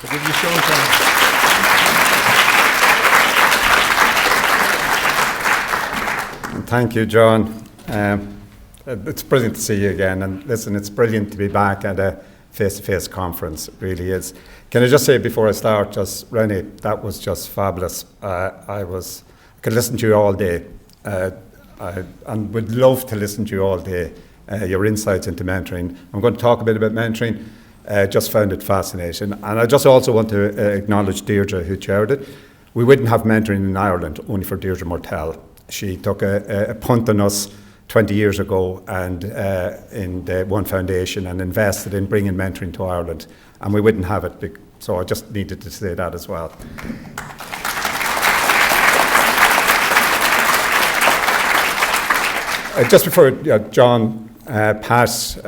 So give you a show of hands. Thank you, John. It's brilliant to see you again. And listen, it's brilliant to be back at a face-to-face conference. It really is. Can I just say before I start, just Rennie, that was just fabulous. I could listen to you all day, and would love to listen to you all day. Your insights into mentoring. I'm going to talk a bit about mentoring. Just found it fascinating. And I just also want to acknowledge Deirdre, who chaired it. We wouldn't have mentoring in Ireland only for Deirdre Mortel. She took a punt on us 20 years ago and in the One Foundation and invested in bringing mentoring to Ireland. And we wouldn't have it. So I just needed to say that as well. Just before John, Pat,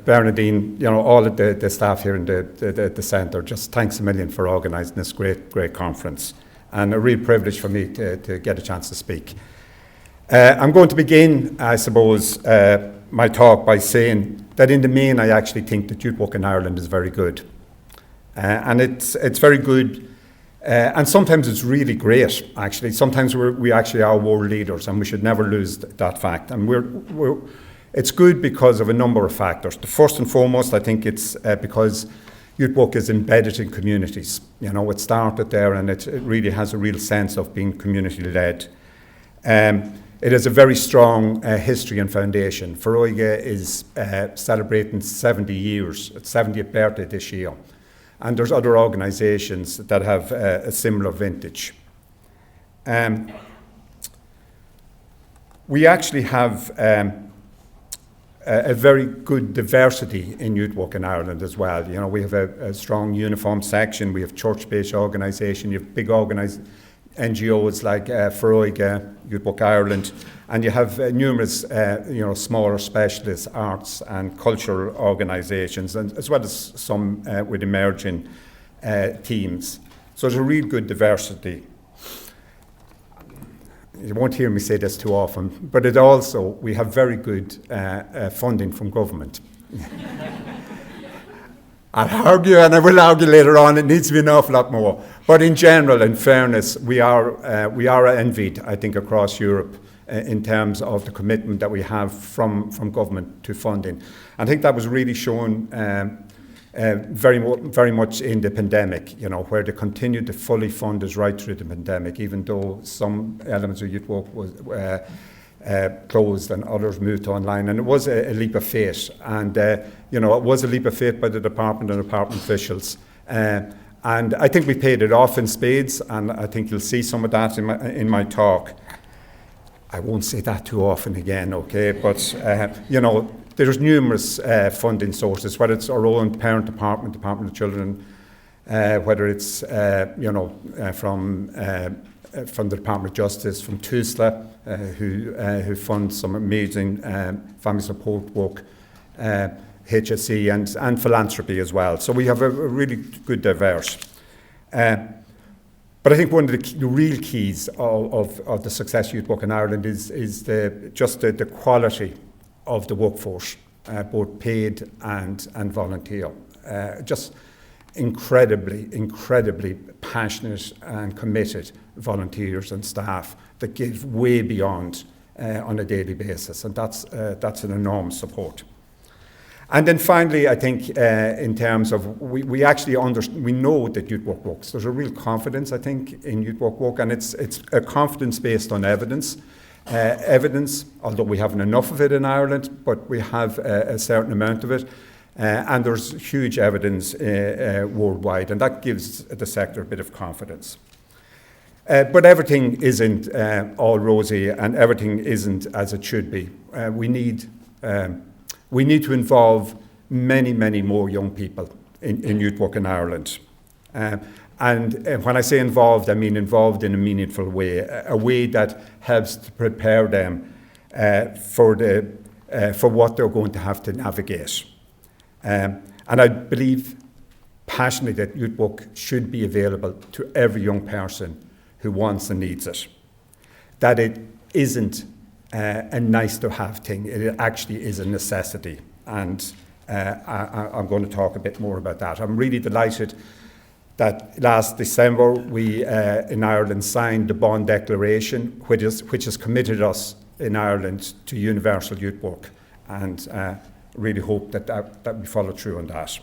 Bernadine, all of the staff here in the centre, just thanks a million for organising this great conference. And a real privilege for me to get a chance to speak. I'm going to begin, I suppose, my talk by saying that in the main, I actually think that youth work in Ireland is very good. And it's very good, and sometimes it's really great, actually. Sometimes we actually are world leaders, and we should never lose that fact. And it's good because of a number of factors. The first and foremost, I think it's because youth work is embedded in communities. It started there, and it really has a real sense of being community-led. It has a very strong history and foundation. Feroige is celebrating 70 years, its 70th birthday this year. And there's other organisations that have a similar vintage. We actually have a very good diversity in youth work in Ireland as well. We have a strong uniform section, we have church-based organisation, you have big NGOs like Feroige, Youth Work Ireland, and you have numerous, smaller specialist arts and cultural organisations, and as well as some with emerging teams. So there's a real good diversity. You won't hear me say this too often, but we have very good funding from government. I'll argue, and I will argue later on, it needs to be an awful lot more. But in general, in fairness, we are envied, I think, across Europe in terms of the commitment that we have from government to funding. I think that was really shown very much in the pandemic, where they continued to fully fund us right through the pandemic, even though some elements of youth work was closed and others moved to online. And it was a leap of faith. And, it was a leap of faith by the department and department officials. And I think we paid it off in spades, and I think you'll see some of that in my talk. I won't say that too often again, okay? But, there's numerous funding sources, whether it's our own parent department, Department of Children, whether it's, from the Department of Justice, from TUSLA, who funds some amazing family support work, HSE and philanthropy as well. So we have a really good diverse. But I think one of the real keys of the success of youth work in Ireland is the quality of the workforce, both paid and volunteer. Just incredibly passionate and committed volunteers and staff that give way beyond on a daily basis, and that's an enormous support. And then finally, I think in terms of we know that youth work works. There's a real confidence, I think, in youth work, and it's a confidence based on evidence. Although we haven't enough of it in Ireland, but we have a certain amount of it. And there's huge evidence worldwide, and that gives the sector a bit of confidence. But everything isn't all rosy, and everything isn't as it should be. We need to involve many more young people in youth work in Ireland. And when I say involved, I mean involved in a meaningful way, a way that helps to prepare them for what they're going to have to navigate. And I believe passionately that youth work should be available to every young person who wants and needs it. That it isn't a nice-to-have thing, it actually is a necessity. And I'm going to talk a bit more about that. I'm really delighted that last December we in Ireland signed the Bond Declaration, which has committed us in Ireland to universal youth work, and really hope that we follow through on that.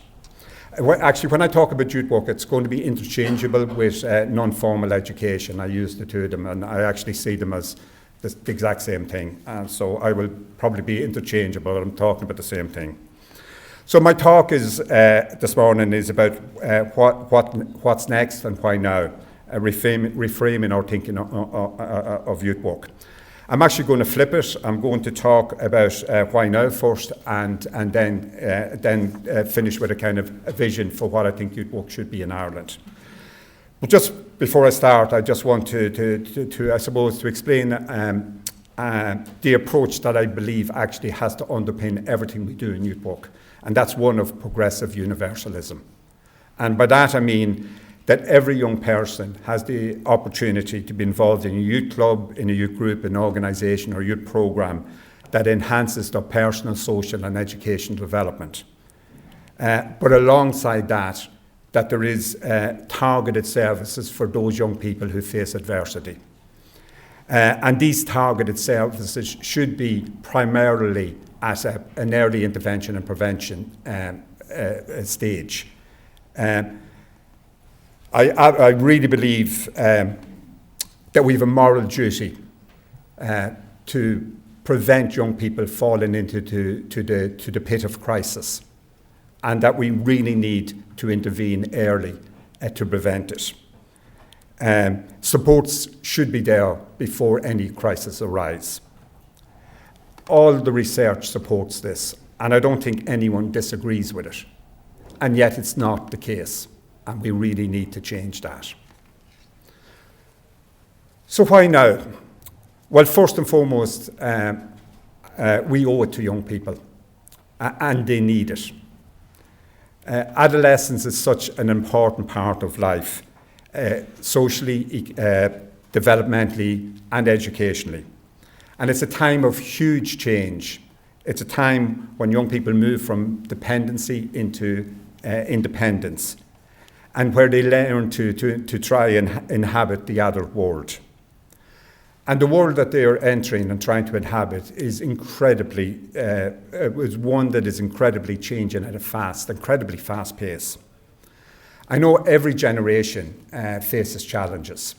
Actually, when I talk about youth work, it's going to be interchangeable with non-formal education. I use the two of them, and I actually see them as the exact same thing. So I will probably be interchangeable, but I'm talking about the same thing. So my talk is this morning is about what's next and why now, reframing our thinking of youth work. I'm actually going to flip it. I'm going to talk about why now first, and then finish with a kind of a vision for what I think youth work should be in Ireland. But just before I start, I just want to I suppose, to explain the approach that I believe actually has to underpin everything we do in youth work, and that's one of progressive universalism. And by that I mean that every young person has the opportunity to be involved in a youth club, in a youth group, an organisation or youth programme that enhances their personal, social and educational development. But alongside that there is targeted services for those young people who face adversity. And these targeted services should be primarily at an early intervention and prevention stage. I really believe that we have a moral duty to prevent young people falling into the pit of crisis, and that we really need to intervene early to prevent it. Supports should be there before any crisis arise. All the research supports this, and I don't think anyone disagrees with it. And yet it's not the case, and we really need to change that. So why now? Well, first and foremost, we owe it to young people, and they need it. Adolescence is such an important part of life, socially, developmentally, and educationally. And it's a time of huge change. It's a time when young people move from dependency into independence, and where they learn to try and inhabit the adult world. And the world that they are entering and trying to inhabit is incredibly, is one that is incredibly changing at a incredibly fast pace. I know every generation faces challenges,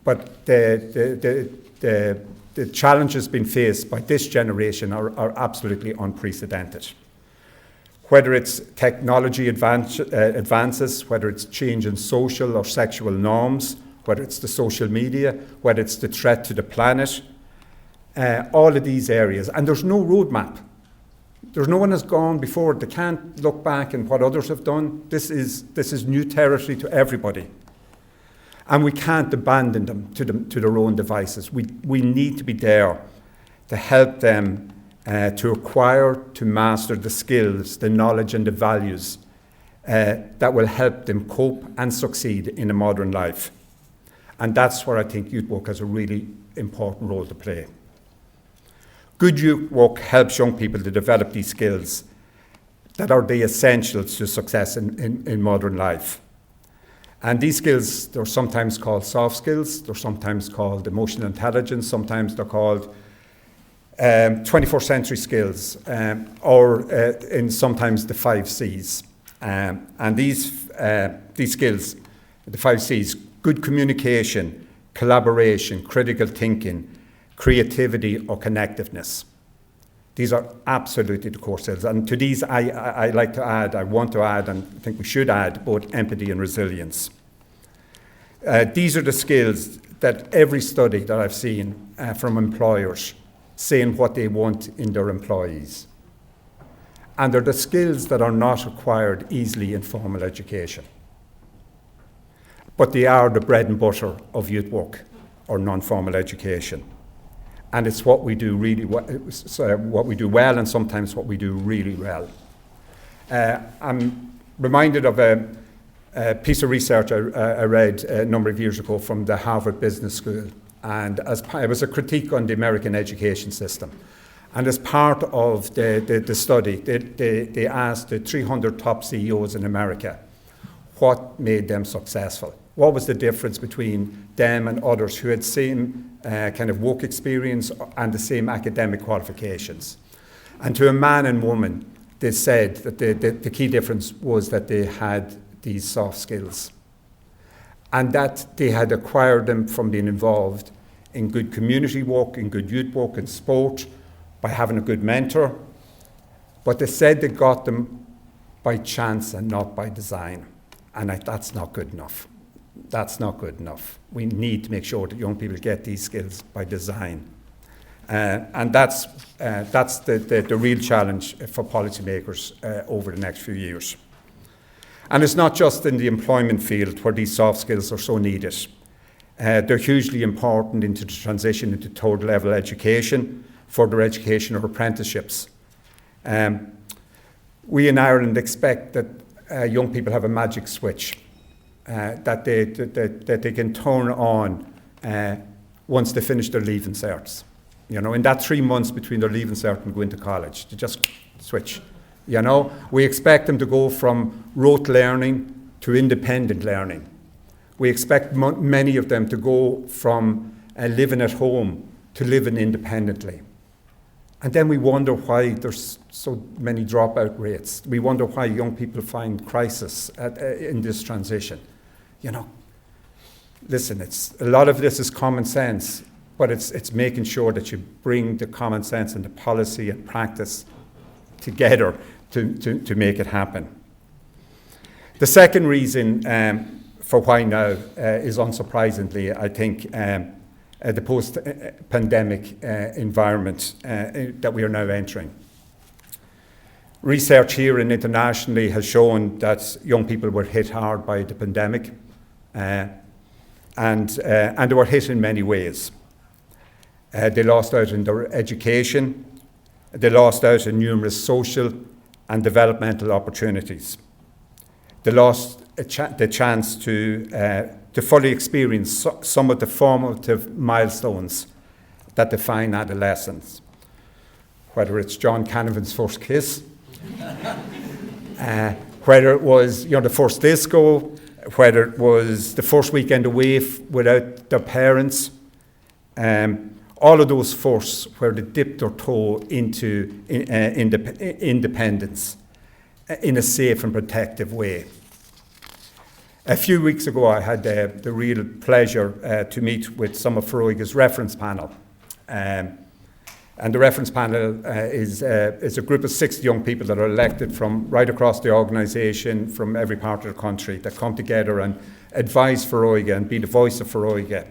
but the challenges being faced by this generation are absolutely unprecedented. Whether it's technology advances, whether it's change in social or sexual norms, whether it's the social media, whether it's the threat to the planet, all of these areas. And there's no roadmap. There's no one has gone before. They can't look back and what others have done. This is new territory to everybody. And we can't abandon them to their own devices. We need to be there to help them to acquire, to master the skills, the knowledge and the values that will help them cope and succeed in a modern life. And that's where I think youth work has a really important role to play. Good youth work helps young people to develop these skills that are the essentials to success in modern life. And these skills, they're sometimes called soft skills, they're sometimes called emotional intelligence, sometimes they're called 21st century skills, or in sometimes the 5 C's. And these skills, the 5 C's, good communication, collaboration, critical thinking, creativity or connectiveness. These are absolutely the core skills. And to these I like to add, I want to add, and I think we should add, both empathy and resilience. These are the skills that every study that I've seen from employers saying what they want in their employees. And they're the skills that are not acquired easily in formal education. But they are the bread and butter of youth work or non-formal education. And it's what we do really what we do well, and sometimes what we do really well. I'm reminded of a piece of research I read a number of years ago from the Harvard Business School, and it was a critique on the American education system. And as part of the study, they asked the 300 top CEOs in America, what made them successful. What was the difference between them and others who had same kind of work experience and the same academic qualifications? And to a man and woman, they said that the key difference was that they had these soft skills and that they had acquired them from being involved in good community work, in good youth work, in sport, by having a good mentor. But they said they got them by chance and not by design. And that's not good enough. That's not good enough. We need to make sure that young people get these skills by design. And that's the real challenge for policymakers over the next few years. And it's not just in the employment field where these soft skills are so needed. They're hugely important into the transition into third level education, further education or apprenticeships. We in Ireland expect that young people have a magic switch that they can turn on once they finish their Leaving Certs. You know, in that 3 months between their Leaving Cert and going to college, to just switch. You know, we expect them to go from rote learning to independent learning. We expect many of them to go from living at home to living independently. And then we wonder why there's so many dropout rates. We wonder why young people find crisis in this transition. You know, listen, a lot of this is common sense, but it's making sure that you bring the common sense and the policy and practice together to make it happen. The second reason for why now is unsurprisingly, I think, the post-pandemic environment that we are now entering. Research here and internationally has shown that young people were hit hard by the pandemic, and they were hit in many ways. They lost out in their education, they lost out in numerous social and developmental opportunities. They lost the chance to fully experience some of the formative milestones that define adolescence, whether it's John Canavan's first kiss, whether it was the first disco, whether it was the first weekend away without their parents, all of those firsts where they dipped their toe into independence in a safe and protective way. A few weeks ago, I had the real pleasure to meet with some of Feroiga's reference panel. And the reference panel is a group of 60 young people that are elected from right across the organisation, from every part of the country, that come together and advise Feroiga and be the voice of Feroiga.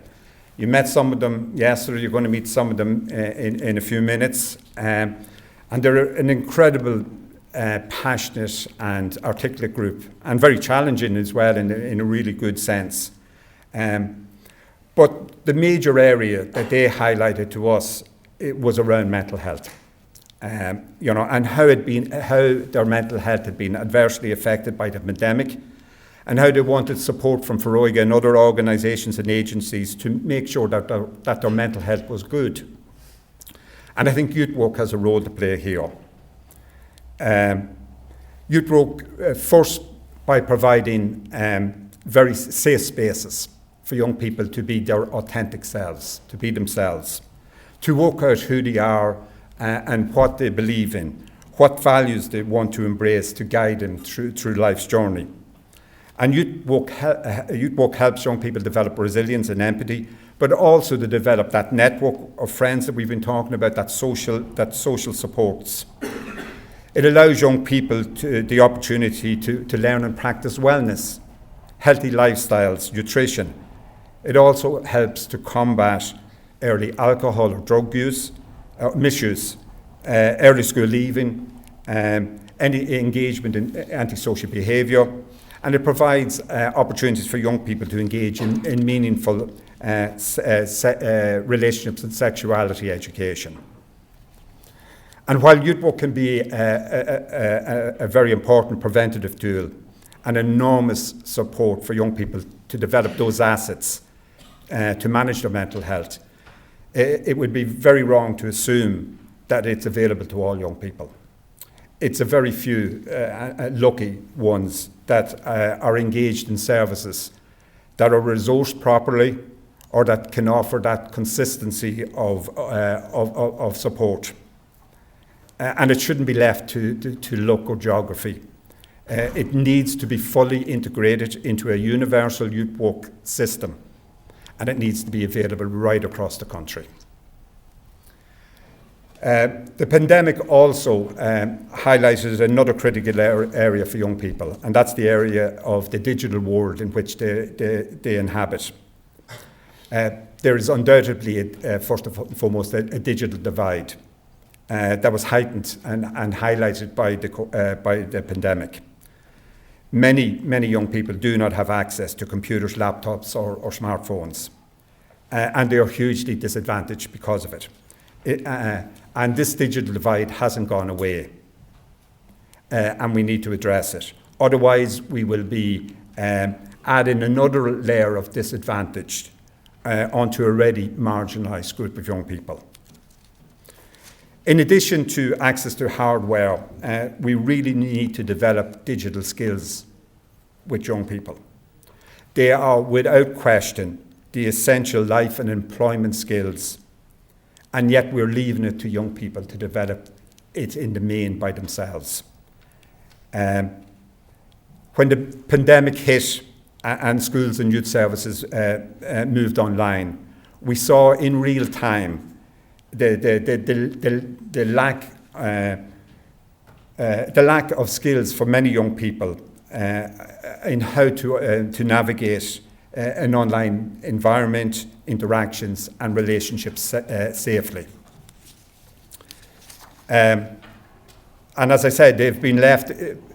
You met some of them yesterday, you're going to meet some of them in a few minutes. And they're an incredible, passionate and articulate group, and very challenging as well in a really good sense. But the major area that they highlighted to us, it was around mental health, and how their mental health had been adversely affected by the pandemic, and how they wanted support from Feroiga and other organisations and agencies to make sure that their mental health was good. And I think youth work has a role to play here. Youth work first by providing very safe spaces for young people to be their authentic selves, to be themselves, to work out who they are and what they believe in, what values they want to embrace to guide them through life's journey. And youth work helps young people develop resilience and empathy, but also to develop that network of friends that we've been talking about, that social supports. It allows young people the opportunity to learn and practice wellness, healthy lifestyles, nutrition. It also helps to combat early alcohol or drug use, misuse, early school leaving, any engagement in antisocial behaviour, and it provides opportunities for young people to engage in meaningful relationships and sexuality education. And while youth work can be a very important preventative tool, an enormous support for young people to develop those assets to manage their mental health, it would be very wrong to assume that it's available to all young people. it's a very few lucky ones that are engaged in services that are resourced properly or that can offer that consistency of support. And it shouldn't be left to luck or geography. It needs to be fully integrated into a universal youth work system, and it needs to be available right across the country. The pandemic also highlighted another critical area for young people, and that's the area of the digital world in which they inhabit. There is undoubtedly, first and foremost, a digital divide that was heightened and highlighted by the pandemic. Many young people do not have access to computers, laptops, or smartphones, and they are hugely disadvantaged because of it. And this digital divide hasn't gone away, and we need to address it. Otherwise, we will be adding another layer of disadvantage onto a already marginalised group of young people. In addition to access to hardware, we really need to develop digital skills with young people. They are, without question, the essential life and employment skills, and yet we're leaving it to young people to develop it in the main by themselves. When the pandemic hit and schools and youth services moved online, we saw in real time the lack of skills for many young people in how to navigate an online environment, interactions and relationships safely. And as I said, they've been left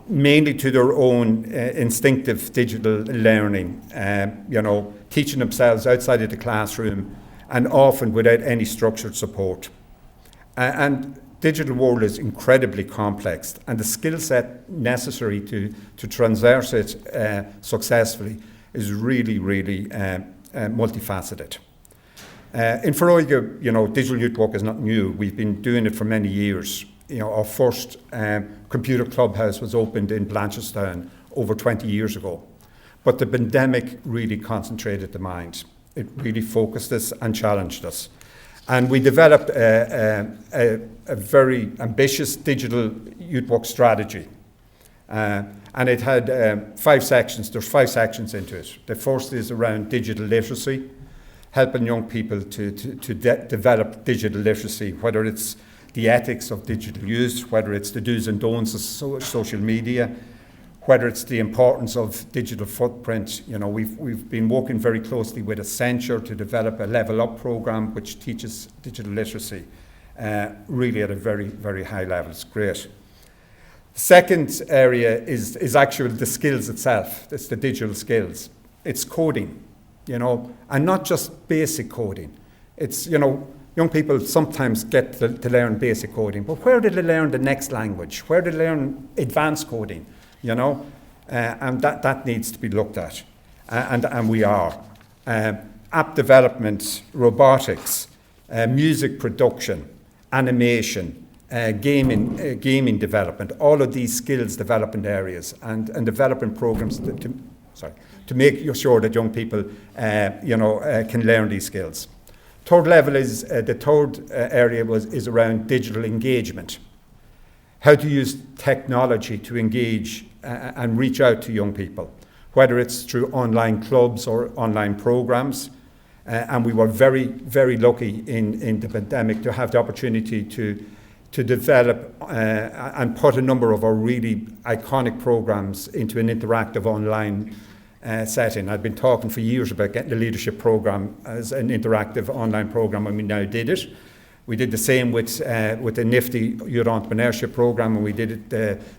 mainly to their own instinctive digital learning, teaching themselves outside of the classroom and often without any structured support. And digital world is incredibly complex, and the skill set necessary to traverse it successfully is really multifaceted. In Foróige, digital youth work is not new. We've been doing it for many years. Our first computer clubhouse was opened in Blanchardstown over 20 years ago. But the pandemic really concentrated the mind. It really focused us and challenged us. And we developed a very ambitious digital youth work strategy. And it had 5 sections. There's 5 sections into it. The first is around digital literacy, helping young people to develop digital literacy, whether it's the ethics of digital use, whether it's the do's and don'ts of social media, whether it's the importance of digital footprint. We've been working very closely with Accenture to develop a Level Up program which teaches digital literacy really at a very high level. It's great. The second area is actually the skills itself. It's the digital skills. It's coding, and not just basic coding. It's, young people sometimes get to learn basic coding, but where did they learn the next language? Where did they learn advanced coding? And that needs to be looked at, and we are. App development, robotics, music production, animation, gaming development, all of these skills development areas and development programs to make sure that young people can learn these skills. Third level is the third area is around digital engagement. How to use technology to engage and reach out to young people, whether it's through online clubs or online programs. And we were very lucky in the pandemic to have the opportunity to develop and put a number of our really iconic programs into an interactive online setting. I've been talking for years about getting the leadership program as an interactive online program, and we now did it. We did the same with the nifty Youth Entrepreneurship program, and we did it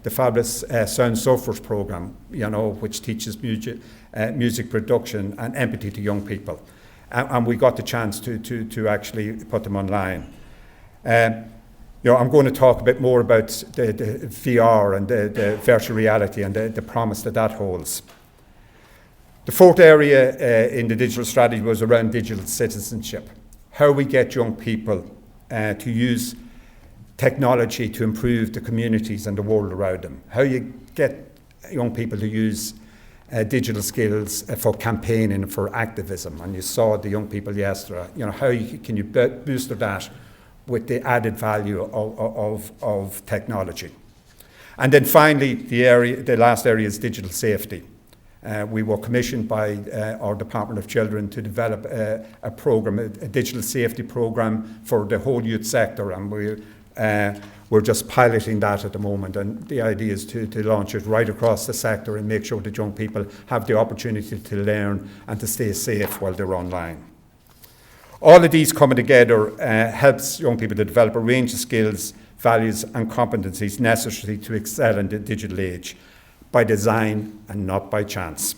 the fabulous Sound Surfers program, which teaches music production and empathy to young people. And we got the chance to actually put them online. I'm going to talk a bit more about the VR and the virtual reality and the promise that holds. The fourth area in the digital strategy was around digital citizenship. How we get young people to use technology to improve the communities and the world around them. How you get young people to use digital skills for campaigning, for activism. And you saw the young people yesterday, how can you boost that with the added value of technology. And then finally, the last area is digital safety. We were commissioned by our Department of Children to develop a program, a digital safety program for the whole youth sector, and we're just piloting that at the moment. And the idea is to launch it right across the sector and make sure that young people have the opportunity to learn and to stay safe while they're online. All of these coming together helps young people to develop a range of skills, values and competencies necessary to excel in the digital age, by design and not by chance.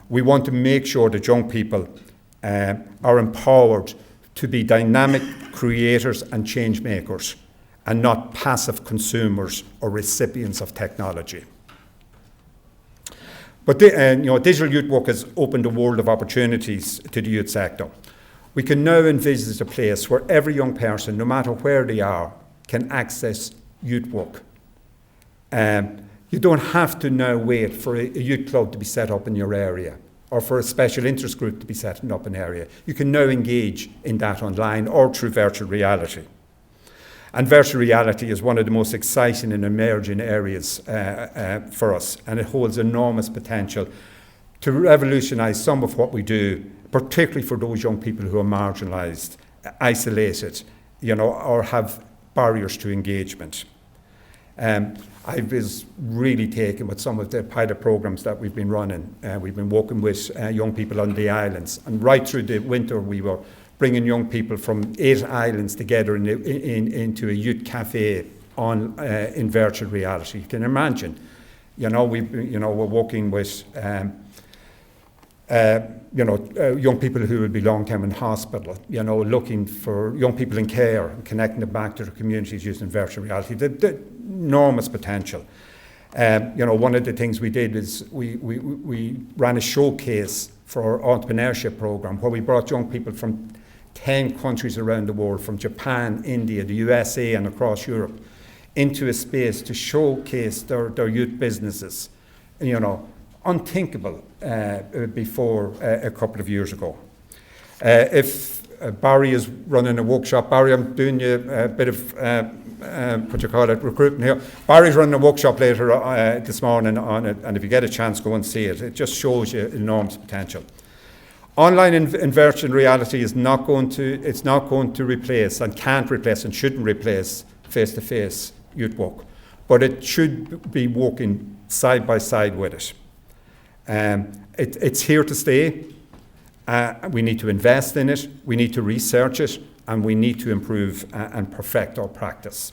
We want to make sure that young people are empowered to be dynamic creators and change makers, and not passive consumers or recipients of technology. But digital youth work has opened a world of opportunities to the youth sector. We can now envisage a place where every young person, no matter where they are, can access youth work. You don't have to now wait for a youth club to be set up in your area, or for a special interest group to be set up in an area. You can now engage in that online or through virtual reality. And virtual reality is one of the most exciting and emerging areas for us, and it holds enormous potential to revolutionise some of what we do, particularly for those young people who are marginalised, isolated, or have barriers to engagement. I was really taken with some of the pilot programs that we've been running. We've been working with young people on the islands, and right through the winter we were bringing young people from 8 islands together into a youth cafe in virtual reality. You can imagine, we're working with young people who will be long-term in hospital, looking for young people in care and connecting them back to their communities using virtual reality. The enormous potential. One of the things we did is we ran a showcase for our entrepreneurship program where we brought young people from 10 countries around the world, from Japan, India, the USA and across Europe, into a space to showcase their youth businesses. Unthinkable before a couple of years ago. If Barry is running a workshop, Barry, I'm doing you a bit of recruitment here. Barry's running a workshop later this morning on it, and if you get a chance, go and see it. It just shows you enormous potential. Online and virtual reality is not going to replace, and can't replace, and shouldn't replace face-to-face youth work, but it should be working side by side with it. It's here to stay. We need to invest in it, we need to research it, and we need to improve and perfect our practice.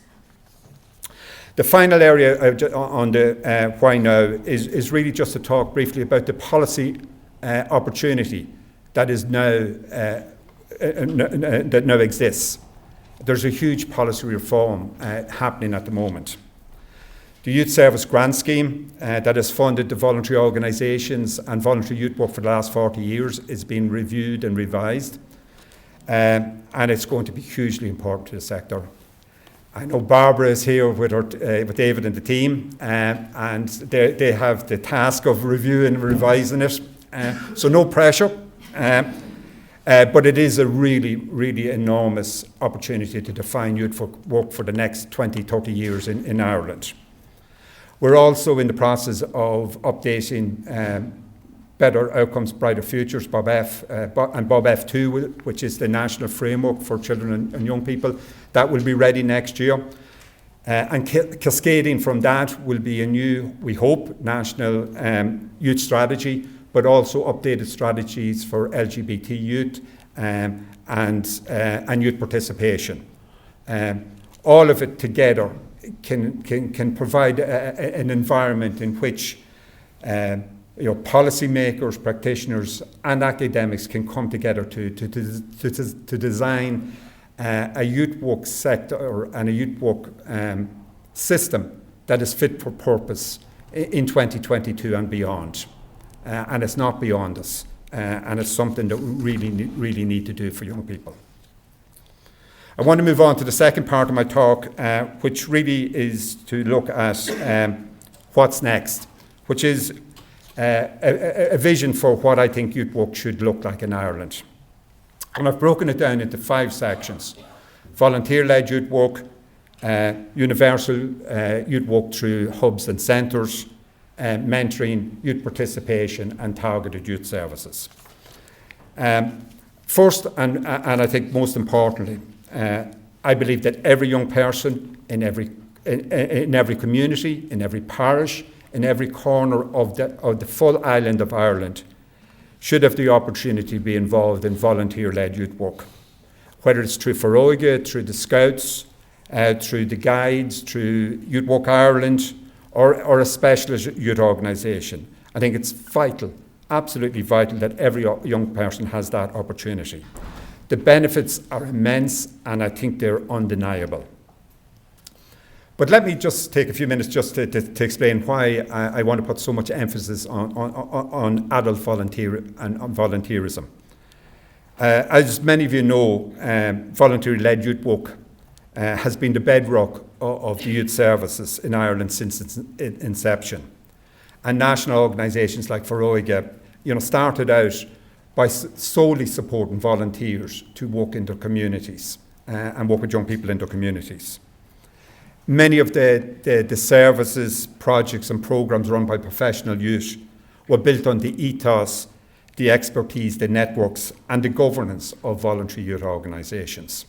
The final area on the why now is really just to talk briefly about the policy opportunity that is that now exists. There's a huge policy reform happening at the moment. The Youth Service Grant Scheme that has funded the voluntary organisations and voluntary youth work for the last 40 years is being reviewed and revised, and it's going to be hugely important to the sector. I know Barbara is here with David and the team, and they have the task of reviewing and revising it, so no pressure. But it is a really, really enormous opportunity to define youth work for the next 20, 30 years in Ireland. We're also in the process of updating Better Outcomes, Brighter Futures, Bob F, and Bob F2, which is the national framework for children and young people. That will be ready next year. And cascading from that will be a new, we hope, national youth strategy, but also updated strategies for LGBT youth and youth participation. All of it together can provide an environment in which policymakers, practitioners, and academics can come together to design a youth work sector and a youth work system that is fit for purpose in 2022 and beyond. And it's not beyond us, and it's something that we really need to do for young people. I want to move on to the second part of my talk, which really is to look at what's next, which is a vision for what I think youth work should look like in Ireland. And I've broken it down into 5 sections: volunteer-led youth work, universal youth work through hubs and centres, mentoring, youth participation, and targeted youth services. First, and I think most importantly, I believe that every young person in every community, in every parish, in every corner of the full island of Ireland should have the opportunity to be involved in volunteer-led youth work, whether it's through Feroige, through the Scouts, through the Guides, through Youth Work Ireland, or a specialist youth organisation. I think it's vital, absolutely vital, that every young person has that opportunity. The benefits are immense, and I think they're undeniable. But let me just take a few minutes just to explain why I want to put so much emphasis on adult volunteer and on volunteerism. As many of you know, voluntary-led youth work has been the bedrock of the youth services in Ireland since its inception. And national organisations like Feroige, started out by solely supporting volunteers to work in their communities and work with young people in their communities. Many of the services, projects and programmes run by professional youth were built on the ethos, the expertise, the networks and the governance of voluntary youth organisations.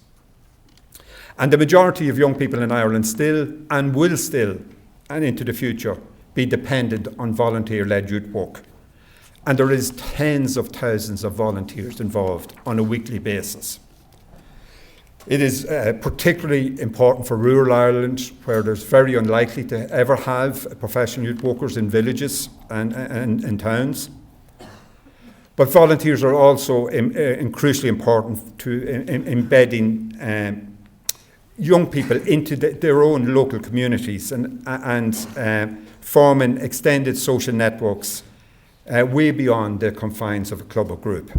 And the majority of young people in Ireland still, and will still, and into the future, be dependent on volunteer-led youth work. And there is tens of thousands of volunteers involved on a weekly basis. It is particularly important for rural Ireland, where there's very unlikely to ever have professional youth workers in villages and in towns. But volunteers are also crucially important to embedding young people into their own local communities and forming extended social networks way beyond the confines of a club or group.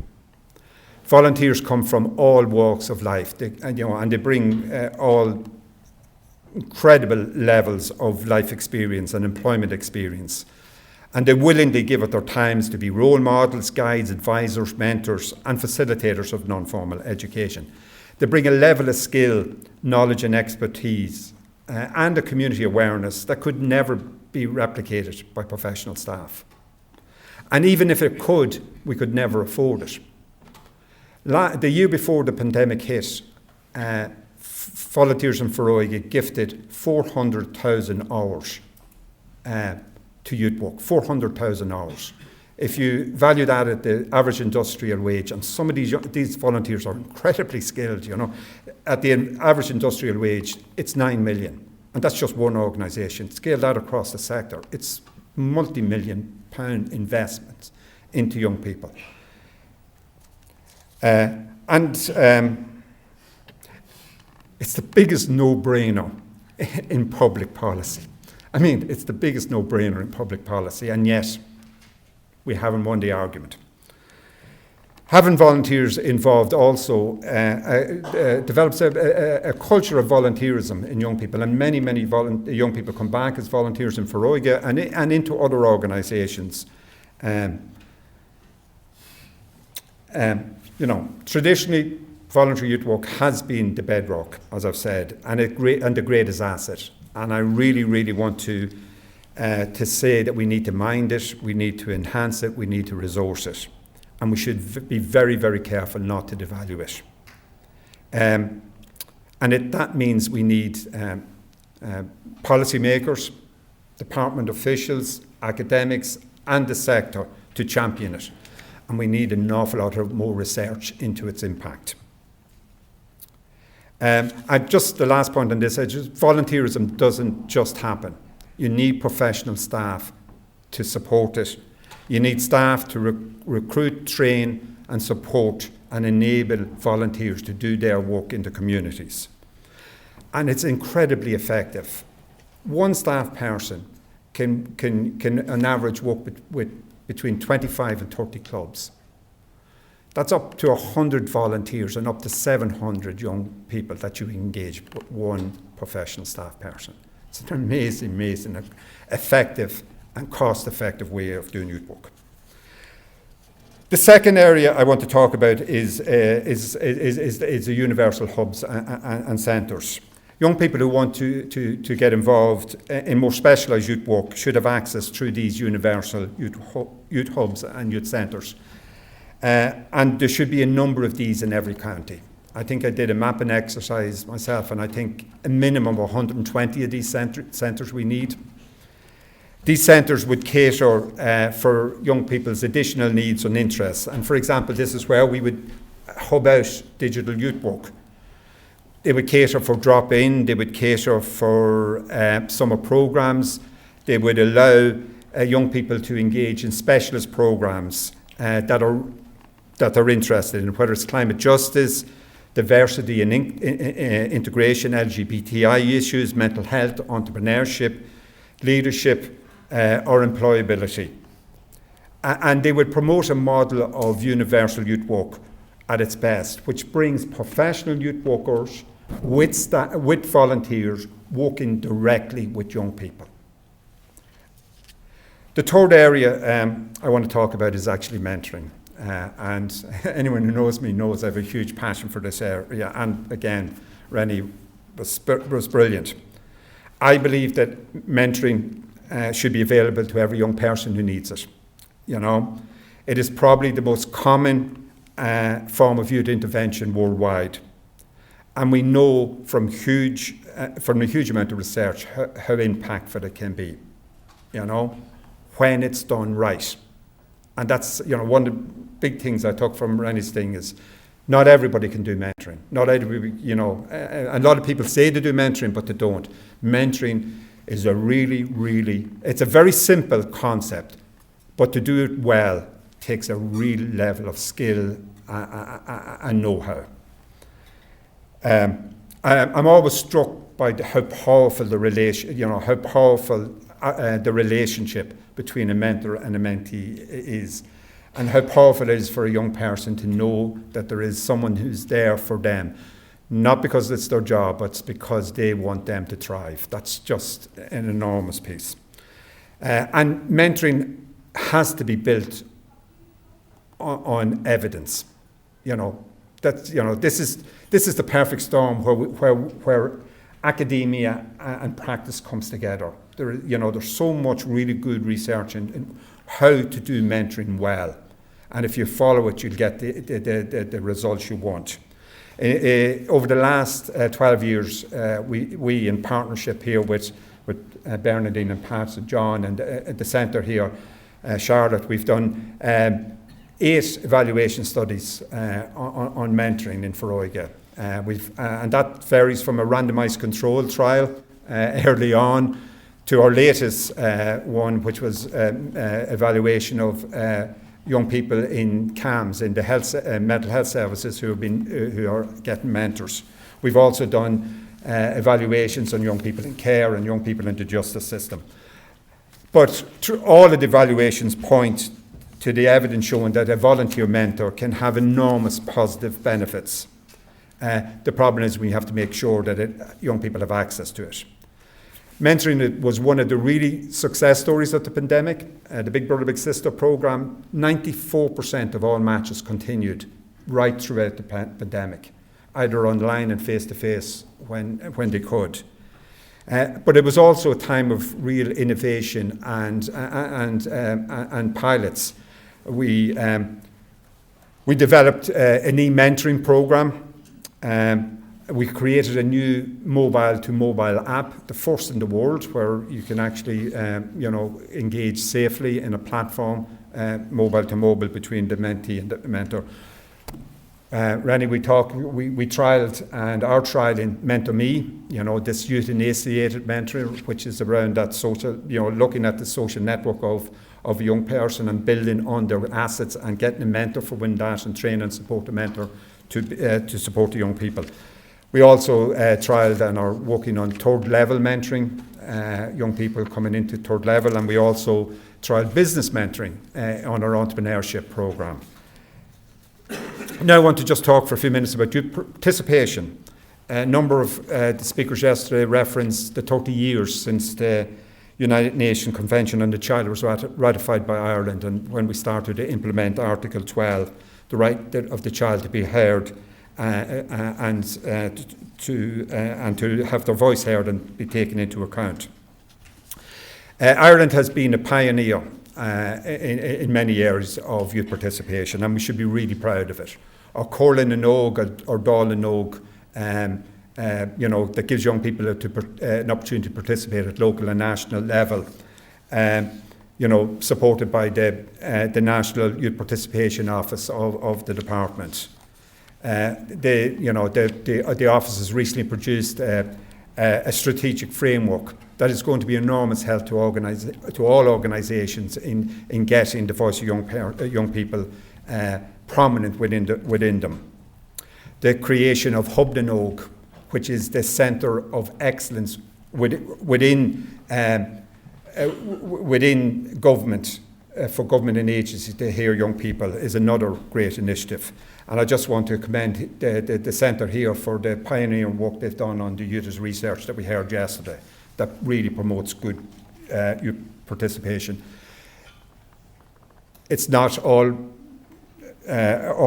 Volunteers come from all walks of life, and they bring all incredible levels of life experience and employment experience. And they willingly give up their times to be role models, guides, advisors, mentors, and facilitators of non-formal education. They bring a level of skill, knowledge and expertise, and a community awareness that could never be replicated by professional staff. And even if it could, we could never afford it. The year before the pandemic hit, volunteers in Feroige gifted 400,000 hours to youth work, 400,000 hours. If you value that at the average industrial wage, and some of these volunteers are incredibly skilled, at the average industrial wage, it's 9 million. And that's just one organisation. Scale that across the sector, it's multi-million pound investments into young people. It's the biggest no-brainer in public policy. I mean, it's the biggest no-brainer in public policy, and yet we haven't won the argument. Having volunteers involved also develops a culture of volunteerism in young people, and many young people come back as volunteers in Feroige and into other organisations. Traditionally, voluntary youth work has been the bedrock, as I've said, and the greatest asset. And I really, really want to say that we need to mind it, we need to enhance it, we need to resource it. And we should be very, very careful not to devalue it. That means we need policymakers, department officials, academics, and the sector to champion it. And we need an awful lot of more research into its impact. And just the last point on this, volunteerism doesn't just happen. You need professional staff to support it. You need staff to recruit, train, and support and enable volunteers to do their work in the communities. And it's incredibly effective. One staff person can on average work with between 25 and 30 clubs. That's up to 100 volunteers and up to 700 young people that you engage with one professional staff person. It's an amazing, effective and cost-effective way of doing youth work. The second area I want to talk about is the universal hubs and centres. Young people who want to get involved in more specialised youth work should have access through these universal youth hubs and youth centres. And there should be a number of these in every county. I think I did a mapping exercise myself, and I think a minimum of 120 of these centres we need. These centres would cater for young people's additional needs and interests. And for example, this is where we would hub out digital youth work. They would cater for drop-in, they would cater for summer programmes, they would allow young people to engage in specialist programmes that they're interested in, whether it's climate justice, diversity and integration, LGBTI issues, mental health, entrepreneurship, leadership, or employability. And they would promote a model of universal youth work at its best, which brings professional youth workers with volunteers working directly with young people. The third area I want to talk about is actually mentoring. And anyone who knows me knows I have a huge passion for this area. And again, Rennie was brilliant. I believe that mentoring should be available to every young person who needs it. You know, it is probably the most common form of youth intervention worldwide. And we know from a huge amount of research how impactful it can be, you know, when it's done right. And that's, you know, one of the big things I took from Rennie's thing is not everybody can do mentoring. Not everybody, you know, a lot of people say they do mentoring, but they don't. Mentoring is it's a very simple concept, but to do it well takes a real level of skill and know-how. I'm always struck by how powerful the relationship between a mentor and a mentee is, and how powerful it is for a young person to know that there is someone who's there for them, not because it's their job, but it's because they want them to thrive. That's just an enormous piece. And mentoring has to be built on evidence. You know, this is the perfect storm where academia and practice comes together. There's so much really good research in how to do mentoring well, and if you follow it, you'll get the results you want. Over the last 12 years, we in partnership here with Bernadine and Pat and John and at the centre here, Charlotte, we've done 8 evaluation studies on mentoring in Feroiga. And that varies from a randomised control trial early on to our latest one, which was evaluation of young people in CAMS, in the mental health services who are getting mentors. We've also done evaluations on young people in care and young people in the justice system. But all of the evaluations point to the evidence showing that a volunteer mentor can have enormous positive benefits. The problem is we have to make sure that young people have access to it. Mentoring was one of the really success stories of the pandemic. The Big Brother Big Sister programme, 94% of all matches continued right throughout the pandemic, either online and face-to-face when they could. But it was also a time of real innovation and pilots. We developed an e-mentoring programme. We created a new mobile-to-mobile app, the first in the world, where you can actually, engage safely in a platform, mobile-to-mobile between the mentee and the mentor. Rennie, we trialled and are trialling Mentor Me, this youth-initiated mentoring, which is around that social, looking at the social network of a young person and building on their assets and getting a mentor for when that and train and support the mentor to support the young people. We also trialled and are working on third level mentoring, young people coming into third level, and we also trialled business mentoring on our entrepreneurship programme. Now I want to just talk for a few minutes about youth participation. A number of the speakers yesterday referenced the 30 years since the United Nations Convention on the Child was ratified by Ireland, and when we started to implement Article 12, the right of the child to be heard and to have their voice heard and be taken into account. Ireland has been a pioneer in many areas of youth participation, and we should be really proud of it. Our Corlin and Og or Dáil and Og, that gives young people an opportunity to participate at local and national level, supported by the National Youth Participation Office of the department. The office has recently produced a strategic framework that is going to be enormous help to all organisations in getting the voice of young people prominent within them. The creation of Hub den Og, which is the centre of excellence within government, for government and agencies to hear young people, is another great initiative. And I just want to commend the centre here for the pioneering work they've done on the youth research that we heard yesterday, that really promotes good youth participation. It's not all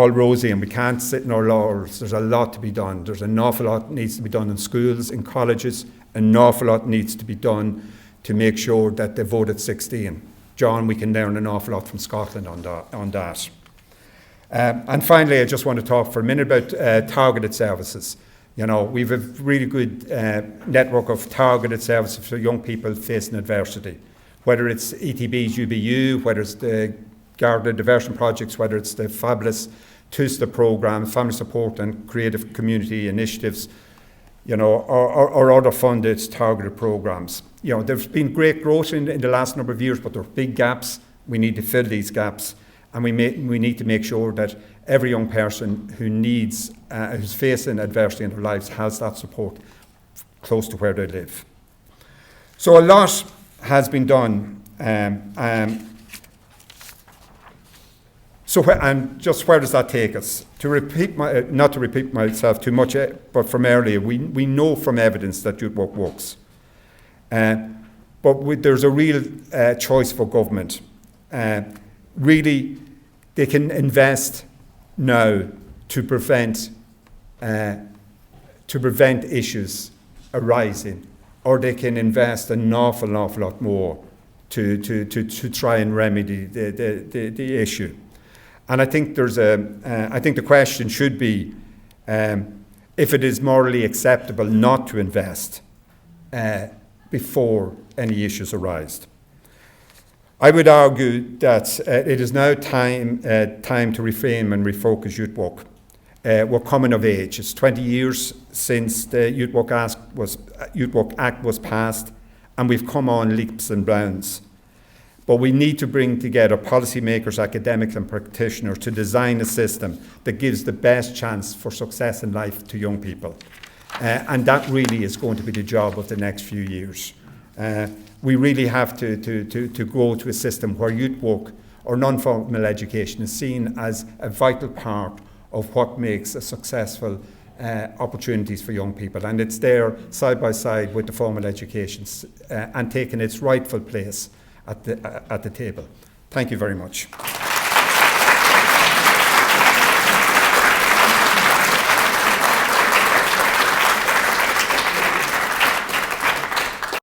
rosy, and we can't sit in our laurels. There's a lot to be done. There's an awful lot that needs to be done in schools, in colleges. An awful lot needs to be done to make sure that they vote at 16. John, we can learn an awful lot from Scotland on that. And finally, I just want to talk for a minute about targeted services. We've a really good network of targeted services for young people facing adversity, whether it's ETB's UBU, whether it's the Garda Diversion Projects, whether it's the fabulous TUSTA programme, family support and creative community initiatives, or other funded targeted programmes. There's been great growth in the last number of years, but there are big gaps. We need to fill these gaps, and we need to make sure that every young person who's facing adversity in their lives has that support close to where they live. So a lot has been done. And just where does that take us? Not to repeat myself too much, but from earlier, we know from evidence that youth work works. But there's a real choice for government. Really, they can invest now to prevent issues arising, or they can invest an awful lot more to try and remedy the issue. And I think I think the question should be if it is morally acceptable not to invest before any issues arise. I would argue that it is now time to reframe and refocus youth work. We're coming of age. It's 20 years since the Youth Work Act was passed, and we've come on leaps and bounds. But we need to bring together policymakers, academics and practitioners to design a system that gives the best chance for success in life to young people. And that really is going to be the job of the next few years. We really have to grow to a system where youth work or non-formal education is seen as a vital part of what makes a successful opportunities for young people. And it's there side by side with the formal education and taking its rightful place at the table. Thank you very much.